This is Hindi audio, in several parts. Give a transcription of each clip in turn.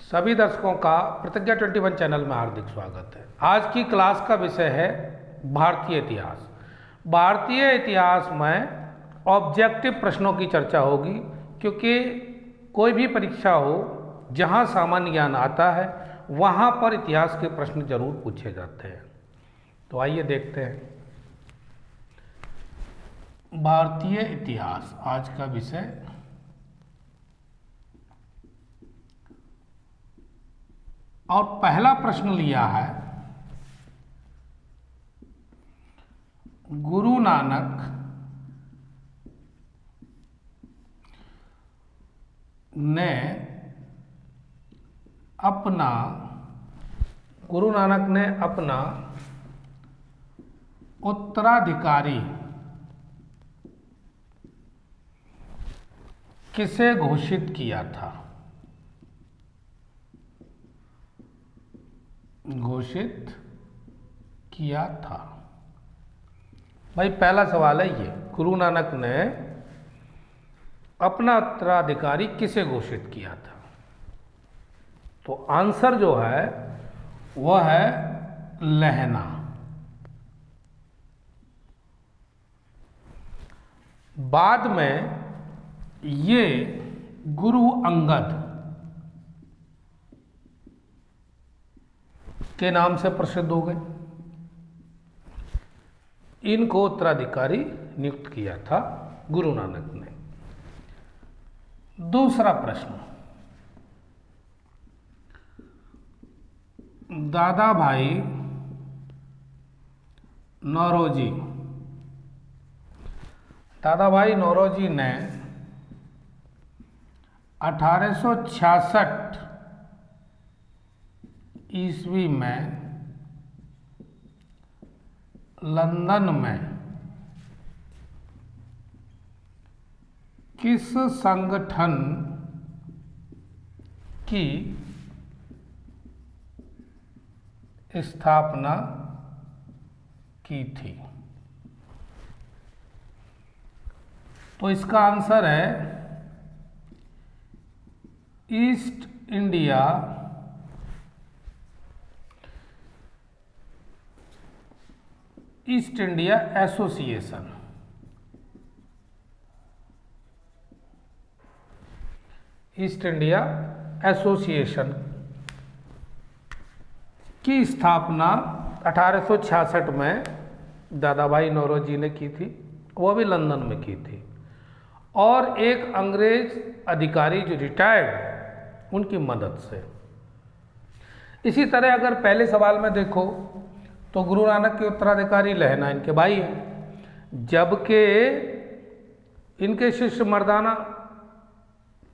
सभी दर्शकों का प्रतिज्ञा 21 चैनल में हार्दिक स्वागत है। आज की क्लास का विषय है भारतीय इतिहास। भारतीय इतिहास में ऑब्जेक्टिव प्रश्नों की चर्चा होगी, क्योंकि कोई भी परीक्षा हो जहां सामान्य ज्ञान आता है वहां पर इतिहास के प्रश्न जरूर पूछे जाते हैं। तो आइए देखते हैं भारतीय इतिहास आज का विषय। और पहला प्रश्न लिया है, गुरु नानक ने अपना उत्तराधिकारी किसे घोषित किया था? भाई पहला सवाल है ये, गुरु नानक ने अपना उत्तराधिकारी किसे घोषित किया था? तो आंसर जो है वह है लहना। बाद में ये गुरु अंगद के नाम से प्रसिद्ध हो गए। इनको उत्तराधिकारी नियुक्त किया था गुरु नानक ने। दूसरा प्रश्न, दादा भाई नौरोजी ने 1866 ईस्वी में लंदन में किस संगठन की स्थापना की थी? तो इसका आंसर है east India association. East India association की स्थापना 1866 में दादा भाई नौरोजी ने की थी, वह भी लंदन में की थी। और एक अंग्रेज अधिकारी जो रिटायर्ड, उनकी मदद से। इसी तरह अगर पहले सवाल में देखो तो गुरु नानक के उत्तराधिकारी लहना इनके भाई हैं, जबकि इनके शिष्य मर्दाना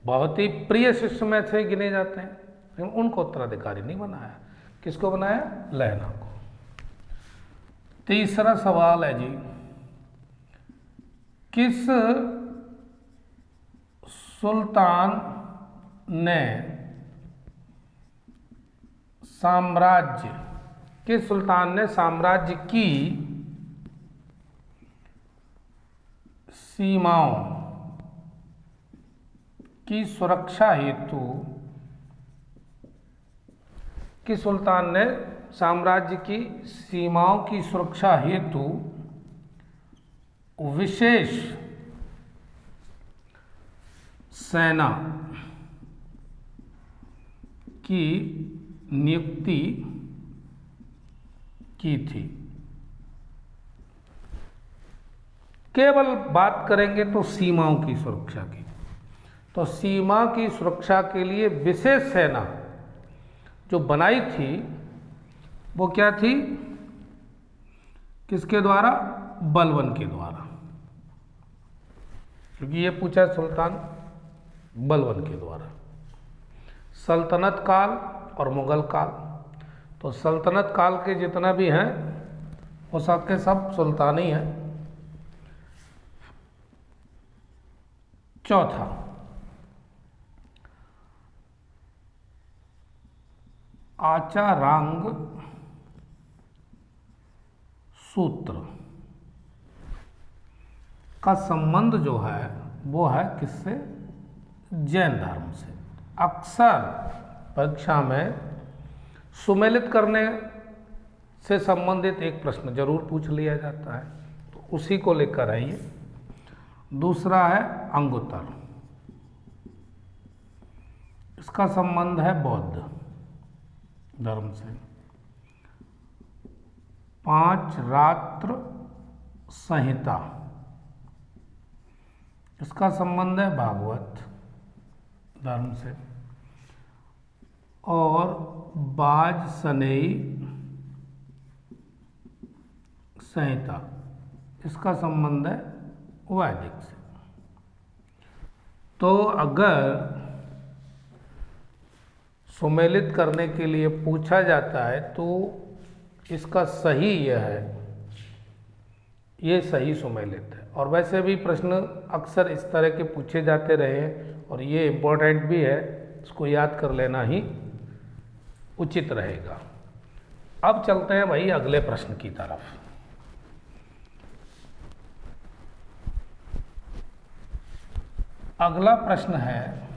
बहुत ही प्रिय शिष्य में से गिने जाते हैं, लेकिन उनको उत्तराधिकारी नहीं बनाया। किसको बनाया? लहना को। तीसरा सवाल है जी, किस सुल्तान ने साम्राज्य की सीमाओं की सुरक्षा हेतु विशेष सेना की नियुक्ति की थी? केवल बात करेंगे तो सीमाओं की सुरक्षा की। तो सीमा की सुरक्षा के लिए विशेष सेना जो बनाई थी वो क्या थी? किसके द्वारा? बलबन के द्वारा, क्योंकि ये पूछा सुल्तान बलबन के द्वारा। सल्तनत काल और मुगल काल, तो सल्तनत काल के जितना भी हैं वो सब के सब सुल्तान ही हैं। चौथा, आचारांग सूत्र का संबंध जो है वो है किससे? जैन धर्म से। अक्सर परीक्षा में सुमेलित करने से संबंधित एक प्रश्न जरूर पूछ लिया जाता है, तो उसी को लेकर आइए। दूसरा है अंगुत्तर, इसका संबंध है बौद्ध धर्म से। पांचरात्र संहिता, इसका संबंध है भागवत धर्म से। और वाजसनेयी संहिता, इसका संबंध है वैदिक से। तो अगर सुमेलित करने के लिए पूछा जाता है तो इसका सही यह है, ये सही सुमेलित है। और वैसे भी प्रश्न अक्सर इस तरह के पूछे जाते रहे हैं और ये इम्पोर्टेंट भी है, इसको याद कर लेना ही उचित रहेगा। अब चलते हैं भाई अगले प्रश्न की तरफ। अगला प्रश्न है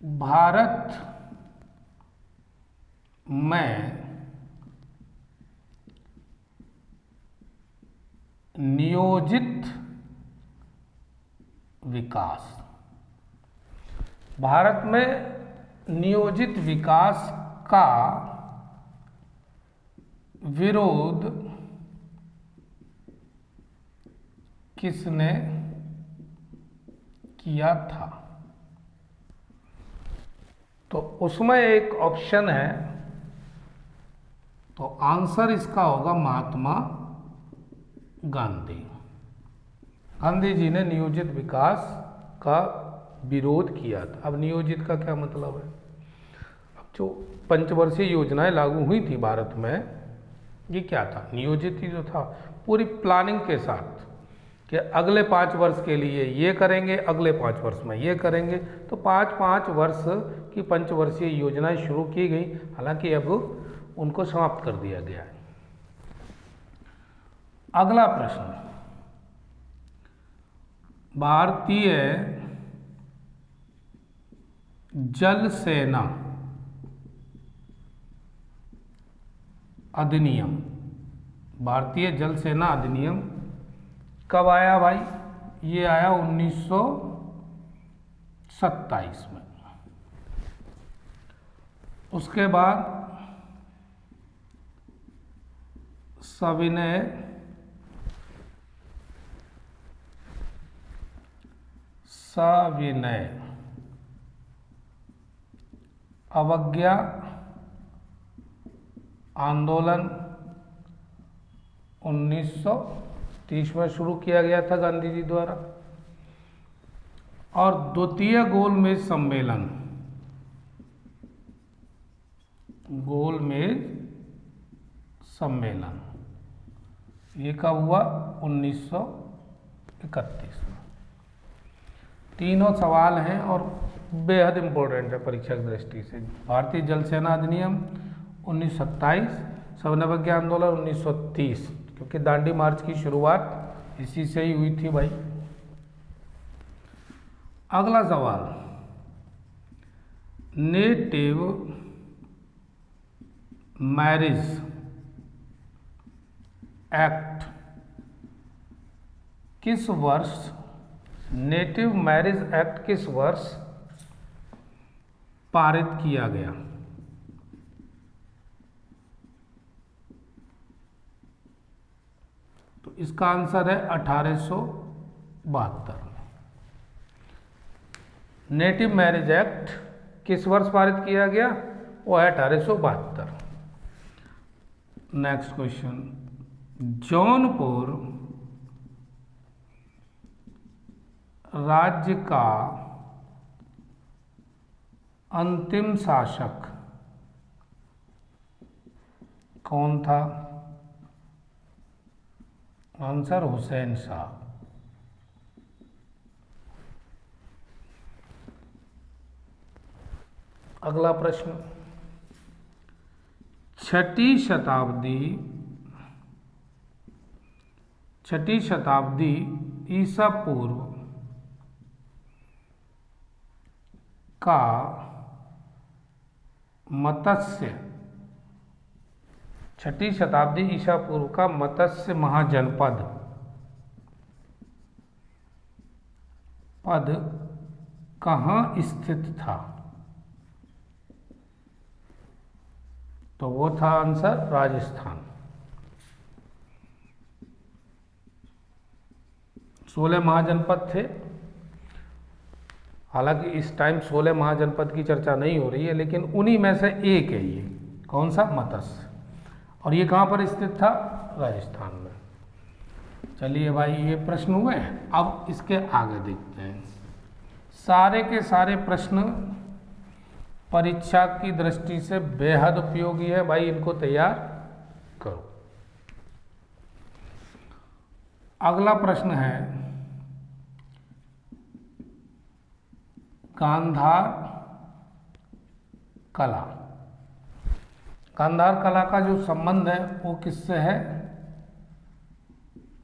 भारत में नियोजित विकास, भारत में नियोजित विकास का विरोध किसने किया था? तो उसमें एक ऑप्शन है, तो आंसर इसका होगा महात्मा गांधी। गांधी जी ने नियोजित विकास का विरोध किया था। अब नियोजित का क्या मतलब है? अब जो पंचवर्षीय योजनाएं लागू हुई थी भारत में, ये क्या था? नियोजित ही जो था, पूरी प्लानिंग के साथ कि अगले 5 वर्ष के लिए ये करेंगे, अगले 5 वर्ष में ये करेंगे। तो 5-5 वर्ष की पंचवर्षीय योजनाएं शुरू की गई, हालांकि अब उनको समाप्त कर दिया गया है। अगला प्रश्न, भारतीय जल सेना अधिनियम, भारतीय जल सेना अधिनियम कब आया भाई? ये आया 1927 में। उसके बाद सविनय अवज्ञा आंदोलन 1930 में शुरू किया गया था गांधी जी द्वारा। और द्वितीय गोलमेज सम्मेलन, गोलमेज सम्मेलन ये कब हुआ? 1931 में। तीनों सवाल हैं और बेहद इम्पोर्टेंट है परीक्षा की दृष्टि से। भारतीय जल सेना अधिनियम 1927, सविनय अवज्ञा आंदोलन 1930, क्योंकि दांडी मार्च की शुरुआत इसी से ही हुई थी भाई। अगला सवाल, नेटिव मैरिज एक्ट किस वर्ष, नेटिव मैरिज एक्ट किस वर्ष पारित किया गया? तो इसका आंसर है 1872। नेटिव मैरिज एक्ट किस वर्ष पारित किया गया? वो है 1872। नेक्स्ट क्वेश्चन, जौनपुर राज्य का अंतिम शासक कौन था? आंसर हुसैन शाह। अगला प्रश्न, 6ठी शताब्दी छठी शताब्दी ईसा पूर्व का मत्स्य, छठी शताब्दी ईसा पूर्व का मत्स्य महाजनपद कहाँ स्थित था? तो वो था आंसर राजस्थान। 16 महाजनपद थे। हालांकि इस टाइम 16 महाजनपद की चर्चा नहीं हो रही है, लेकिन उन्हीं में से एक है ये। कौन सा? मत्स्य। और ये कहाँ पर स्थित था? राजस्थान में। चलिए भाई, ये प्रश्न हुए। अब इसके आगे देखते हैं। सारे के सारे प्रश्न परीक्षा की दृष्टि से बेहद उपयोगी है भाई, इनको तैयार करो। अगला प्रश्न है, गांधार कला। गांधार कला का जो संबंध है वो किससे है?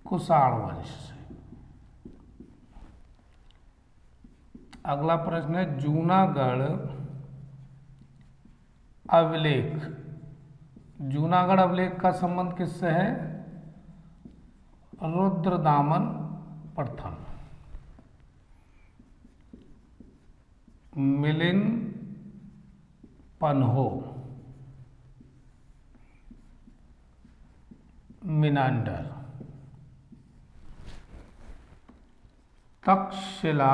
कुषाण वंश से। अगला प्रश्न है, जूनागढ़ अभिलेख। जूनागढ़ अभिलेख का संबंध किससे है? रुद्रदामन प्रथम। मिलिंद पन्हो, मिनांडर। तक्षशिला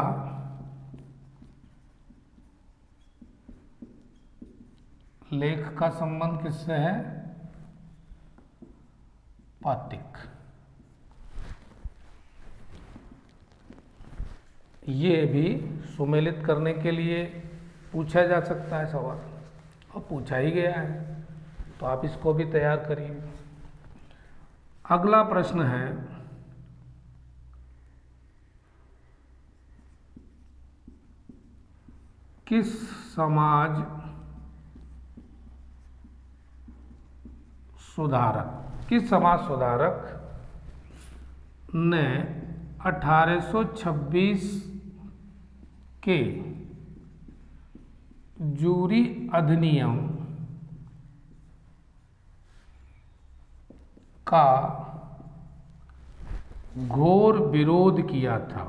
लेख का संबंध किससे है? पातिक। ये भी सुमेलित करने के लिए पूछा जा सकता है सवाल, और पूछा ही गया है, तो आप इसको भी तैयार करिए। अगला प्रश्न है, किस समाज सुधारक ने 1826 के जूरी अधिनियम का घोर विरोध किया था?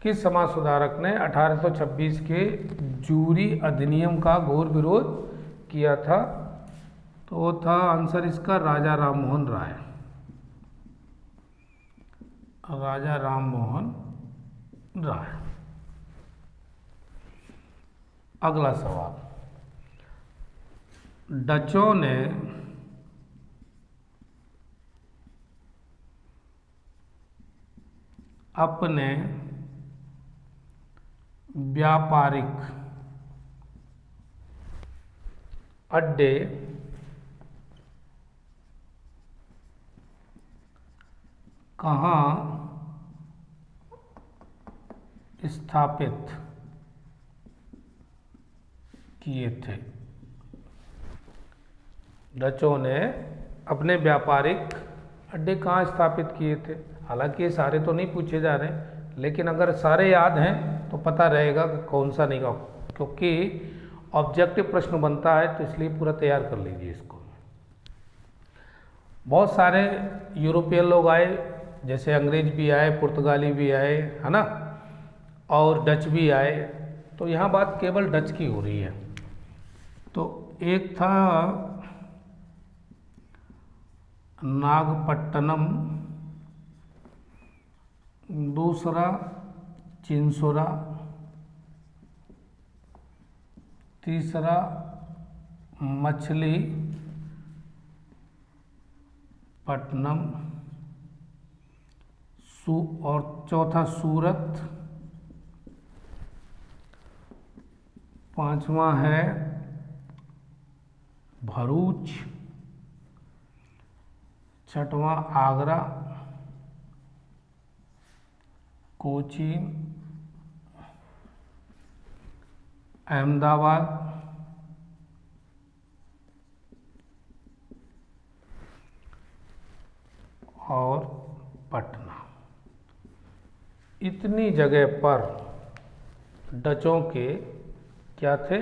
किस समाज सुधारक ने 1826 के जूरी अधिनियम का घोर विरोध किया था? तो वो था आंसर इसका राजा राममोहन राय। राजा राममोहन राय। अगला सवाल, डचों ने अपने व्यापारिक अड्डे कहाँ स्थापित किए थे? डचों ने अपने व्यापारिक अड्डे कहाँ स्थापित किए थे? हालांकि ये सारे तो नहीं पूछे जा रहे, लेकिन अगर सारे याद हैं तो पता रहेगा कि कौन सा नहीं, क्योंकि ऑब्जेक्टिव प्रश्न बनता है, तो इसलिए पूरा तैयार कर लीजिए इसको। बहुत सारे यूरोपियन लोग आए, जैसे अंग्रेज भी आए, पुर्तगाली भी आए, है ना, और डच भी आए। तो यहाँ बात केवल डच की हो रही है। तो एक था नागपट्टनम, दूसरा चिंसोरा, तीसरा मछली पट्टनम, और चौथा सूरत, पांचवा है भरूच, छठवां आगरा, कोचीन, अहमदाबाद, और पटना, इतनी जगह पर डचों के क्या थे,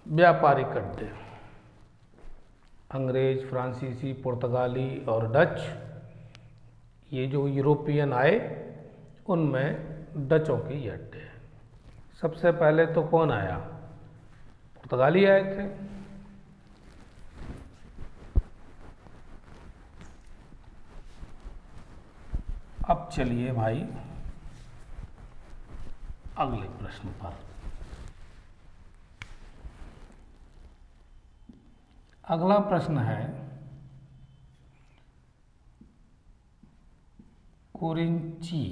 व्यापारिक अड्डे। अंग्रेज, फ्रांसीसी, पुर्तगाली और डच, ये जो यूरोपियन आए उनमें डचों के ये अड्डे हैं। सबसे पहले तो कौन आया, पुर्तगाली आए थे। अब चलिए भाई अगले प्रश्न पर। अगला प्रश्न है, कुरिंची,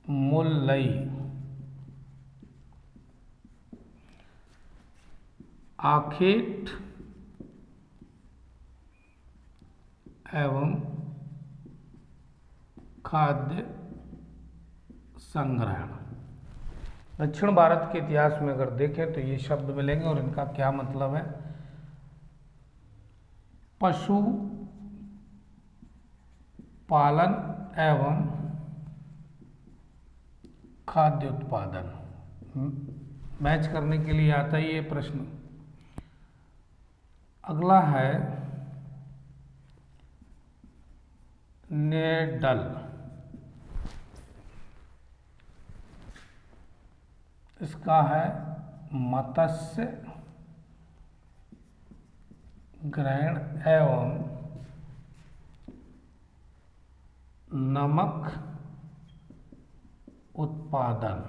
मुल्लई, आखेट एवं खाद्य संग्रहण। दक्षिण भारत के इतिहास में अगर देखें तो ये शब्द मिलेंगे और इनका क्या मतलब है। पशु पालन एवं खाद्य उत्पादन, मैच करने के लिए आता ही ये प्रश्न। अगला है नेडल, इसका है मत्स्य ग्रहण एवं नमक उत्पादन।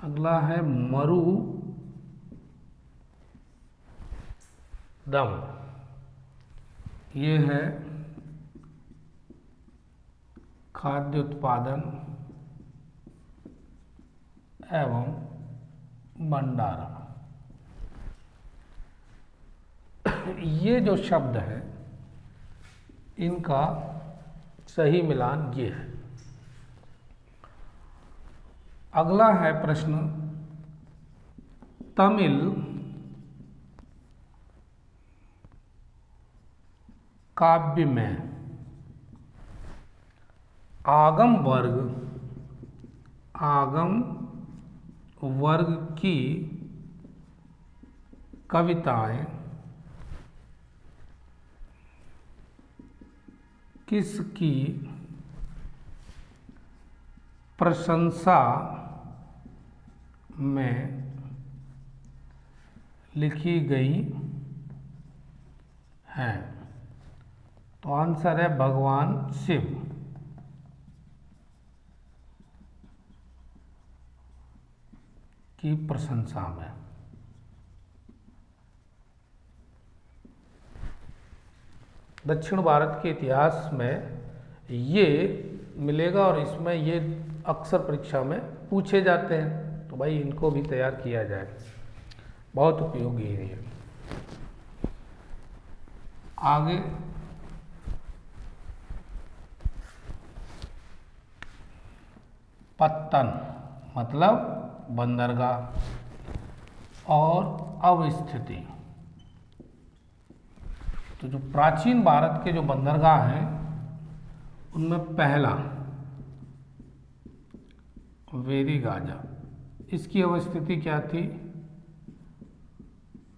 अगला है मरुदम, ये है खाद्य उत्पादन एवं भंडारण। ये जो शब्द है इनका सही मिलान ये है। अगला है प्रश्न, तमिल काव्य में आगम वर्ग की कविताएं किसकी प्रशंसा में लिखी गई हैं? तो आंसर है भगवान शिव। की प्रशंसा में। दक्षिण भारत के इतिहास में ये मिलेगा और इसमें ये अक्सर परीक्षा में पूछे जाते हैं, तो भाई इनको भी तैयार किया जाए, बहुत उपयोगी है ये। आगे पत्तन मतलब बंदरगाह और अवस्थिति। तो जो प्राचीन भारत के जो बंदरगाह हैं उनमें पहला वेरीगाजा, इसकी अवस्थिति क्या थी,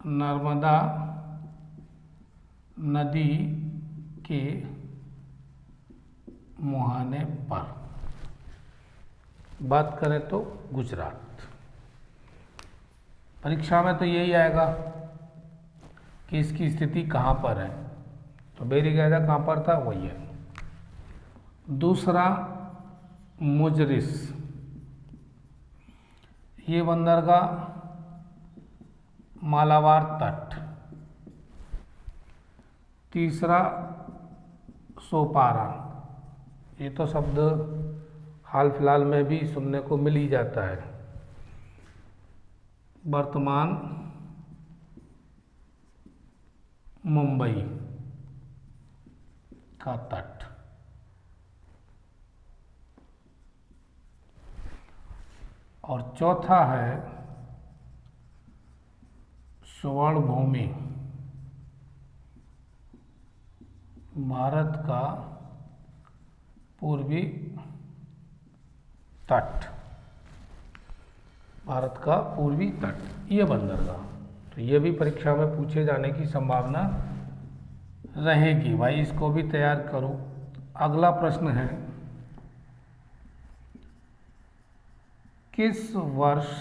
नर्मदा नदी के मुहाने पर। बात करें तो गुजरात। परीक्षा में तो यही आएगा कि इसकी स्थिति कहाँ पर है, तो वेरीगाजा कहाँ पर था, वही है। दूसरा मुजरिस, ये बंदरगाह मालाबार तट। तीसरा सोपारा, ये तो शब्द हाल फिलहाल में भी सुनने को मिल ही जाता है। वर्तमान मुंबई का तट। और चौथा है स्वर्ण भूमि भारत का पूर्वी तट, भारत का पूर्वी तट, ये बंदरगाह। तो ये भी परीक्षा में पूछे जाने की संभावना रहेगी भाई, इसको भी तैयार करो। अगला प्रश्न है, किस वर्ष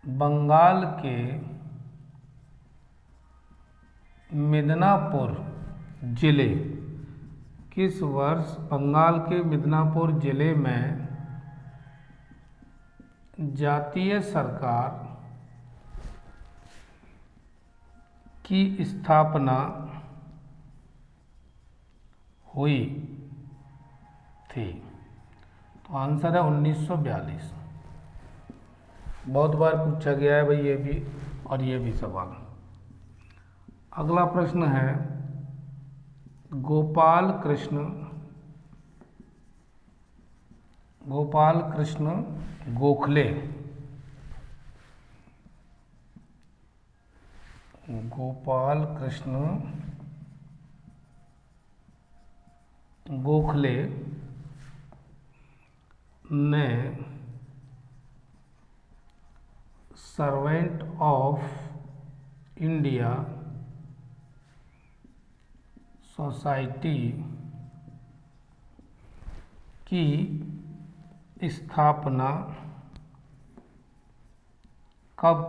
बंगाल के मिदनापुर जिले, किस वर्ष बंगाल के मिदनापुर जिले में जातीय सरकार की स्थापना हुई थी? तो आंसर है 1942। बहुत बार पूछा गया है भाई ये भी और ये भी सवाल। अगला प्रश्न है, गोपाल कृष्ण गोखले, गोपाल कृष्ण गोखले ने सर्वेंट ऑफ इंडिया सोसाइटी की स्थापना कब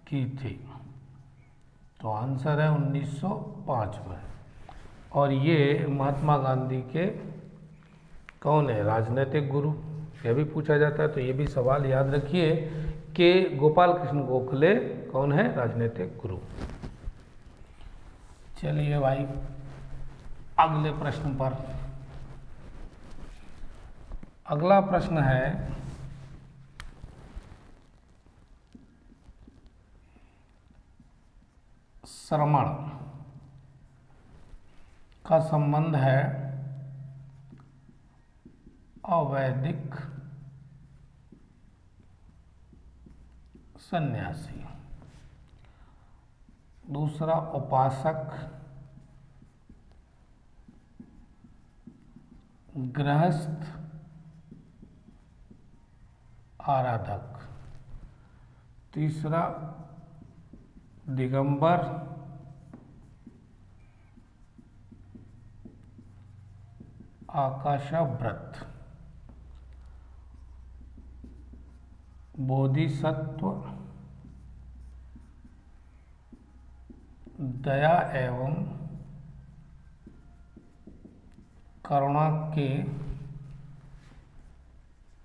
की थी? तो आंसर है 1905 में। और ये महात्मा गांधी के कौन है? राजनीतिक गुरु। यह भी पूछा जाता है, तो ये भी सवाल याद रखिए कि गोपाल कृष्ण गोखले कौन है? राजनीतिक गुरु। चलिए भाई अगले प्रश्न पर। अगला प्रश्न है, श्रमण का संबंध है अवैदिक सन्यासी। दूसरा उपासक, गृहस्थ, आराधक। तीसरा दिगंबर, आकाशव्रत। बोधिसत्व, दया एवं करुणा के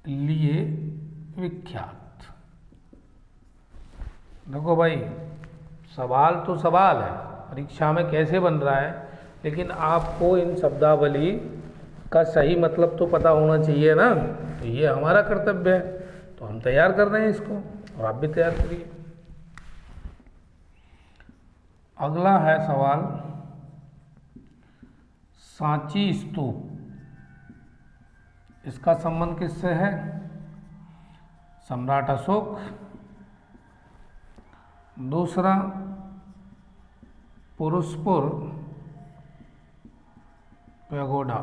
लिए विख्यात। देखो भाई सवाल तो सवाल है, परीक्षा में कैसे बन रहा है, लेकिन आपको इन शब्दावली का सही मतलब तो पता होना चाहिए ना। तो ये हमारा कर्तव्य है, तो हम तैयार कर रहे हैं इसको, और आप भी तैयार करिए। अगला है सवाल, सांची स्तूप, इसका संबंध किससे है? सम्राट अशोक। दूसरा पुरुषपुर पैगोडा,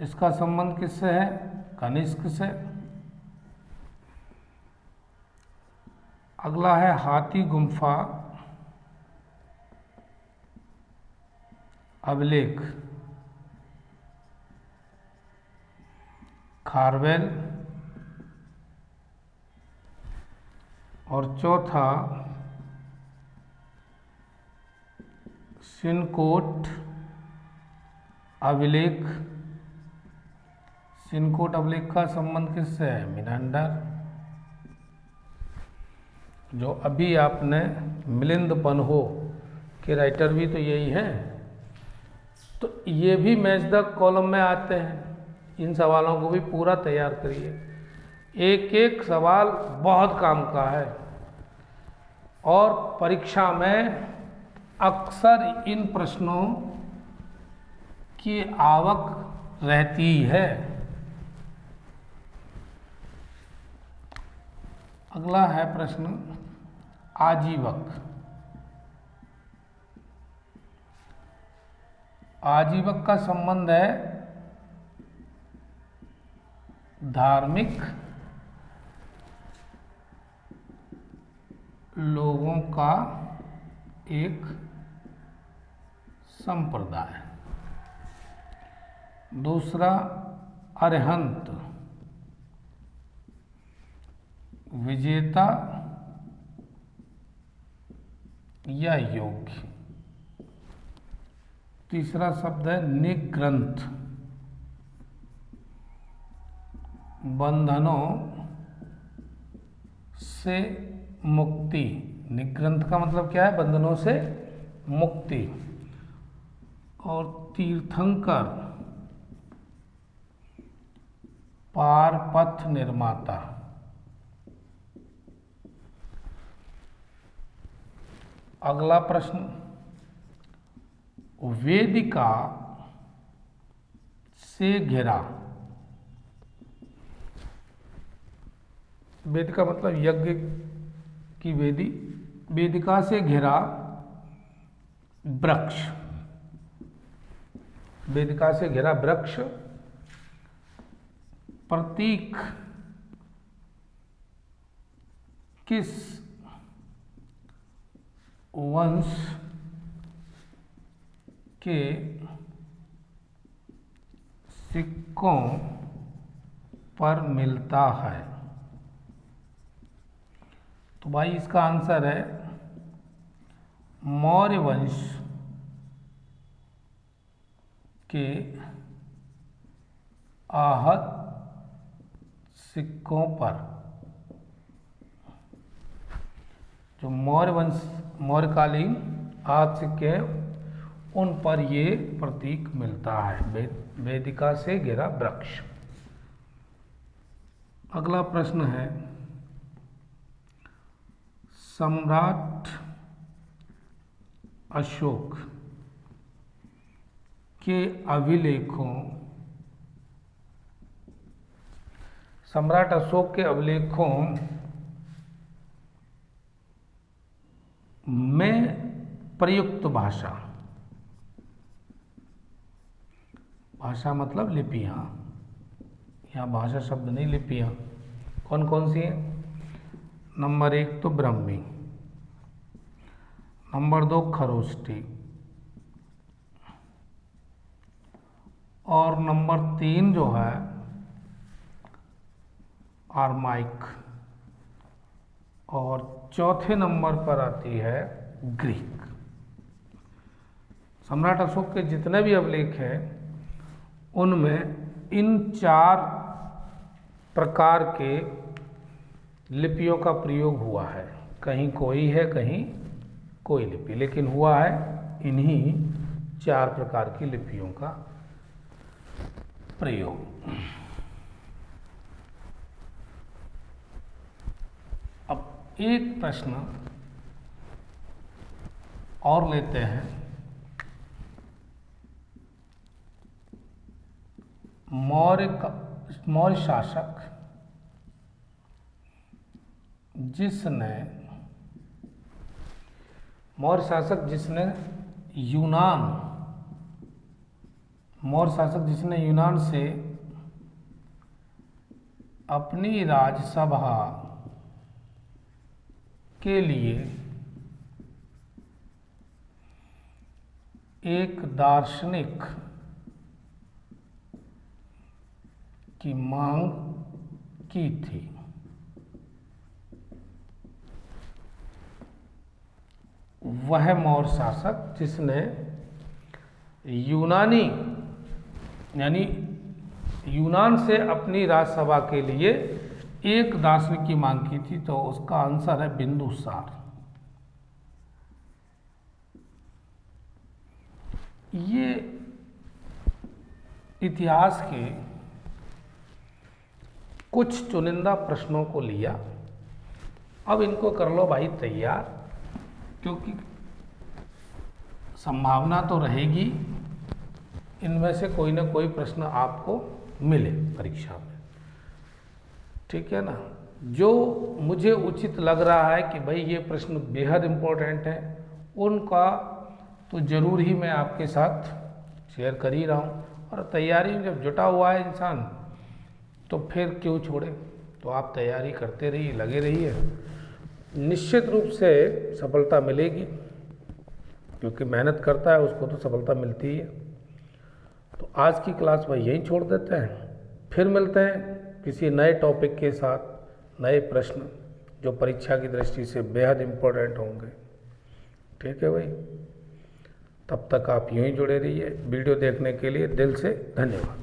इसका संबंध किससे है? कनिष्क से। अगला है हाथी गुम्फा अभिलेख, खारवेल। और चौथा सिनकोट अभिलेख। सिनकोट अभिलेख का संबंध किससे है? मिनांडर। जो अभी आपने मिलिंद पन्हो के राइटर भी तो यही हैं। तो ये भी मैच द कॉलम में आते हैं। इन सवालों को भी पूरा तैयार करिए, एक एक सवाल बहुत काम का है, और परीक्षा में अक्सर इन प्रश्नों की आवक रहती है। अगला है प्रश्न आजीवक। आजीवक का संबंध है धार्मिक लोगों का एक संप्रदाय। दूसरा अरहंत, विजेता या योग्य। तीसरा शब्द है निग्रंथ, बंधनों से मुक्ति। निग्रंथ का मतलब क्या है? बंधनों से मुक्ति। और तीर्थंकर, पारपथ निर्माता। अगला प्रश्न वेदिका से घिरा। वेदिका मतलब यज्ञ की वेदी। वेदिका से घिरा वृक्ष। वेदिका से घिरा वृक्ष प्रतीक किस वंश के सिक्कों पर मिलता है? तो भाई इसका आंसर है मौर्य वंश के आहत सिक्कों पर। जो मौर्यकालीन आहत सिक्के हैं उन पर ये प्रतीक मिलता है, वेदिका से घिरा वृक्ष। अगला प्रश्न है सम्राट अशोक के अभिलेखों। सम्राट अशोक के अभिलेखों में प्रयुक्त भाषा। भाषा मतलब लिपियां, यहाँ भाषा शब्द नहीं, लिपियां कौन कौन सी हैं? नंबर 1 तो ब्राह्मी, नंबर 2 खरोष्टी, और नंबर 3 जो है आर्माइक, और चौथे नंबर पर आती है ग्रीक। सम्राट अशोक के जितने भी अभिलेख हैं उनमें इन 4 प्रकार के लिपियों का प्रयोग हुआ है। कहीं कोई है, कहीं कोई लिपि, लेकिन हुआ है इन्हीं 4 प्रकार की लिपियों का प्रयोग। अब एक प्रश्न और लेते हैं। मौर्य शासक जिसने यूनान से अपनी राजसभा के लिए एक दार्शनिक की मांग की थी। वह मौर्य शासक जिसने यूनान से अपनी राजसभा के लिए एक दार्शनिक की मांग की थी, तो उसका आंसर है बिंदुसार। ये इतिहास के कुछ चुनिंदा प्रश्नों को लिया। अब इनको कर लो भाई तैयार, क्योंकि संभावना तो रहेगी इनमें से कोई ना कोई प्रश्न आपको मिले परीक्षा में। ठीक है ना? जो मुझे उचित लग रहा है कि भाई ये प्रश्न बेहद इम्पोर्टेंट है, उनका तो ज़रूर ही मैं आपके साथ शेयर कर ही रहा हूँ। और तैयारी में जब जुटा हुआ है इंसान तो फिर क्यों छोड़े। तो आप तैयारी करते रहिए, लगे रहिए, निश्चित रूप से सफलता मिलेगी, क्योंकि मेहनत करता है उसको तो सफलता मिलती ही है। तो आज की क्लास भाई यहीं छोड़ देते हैं, फिर मिलते हैं किसी नए टॉपिक के साथ, नए प्रश्न जो परीक्षा की दृष्टि से बेहद इम्पोर्टेंट होंगे। ठीक है भाई, तब तक आप यूं ही जुड़े रहिए। वीडियो देखने के लिए दिल से धन्यवाद।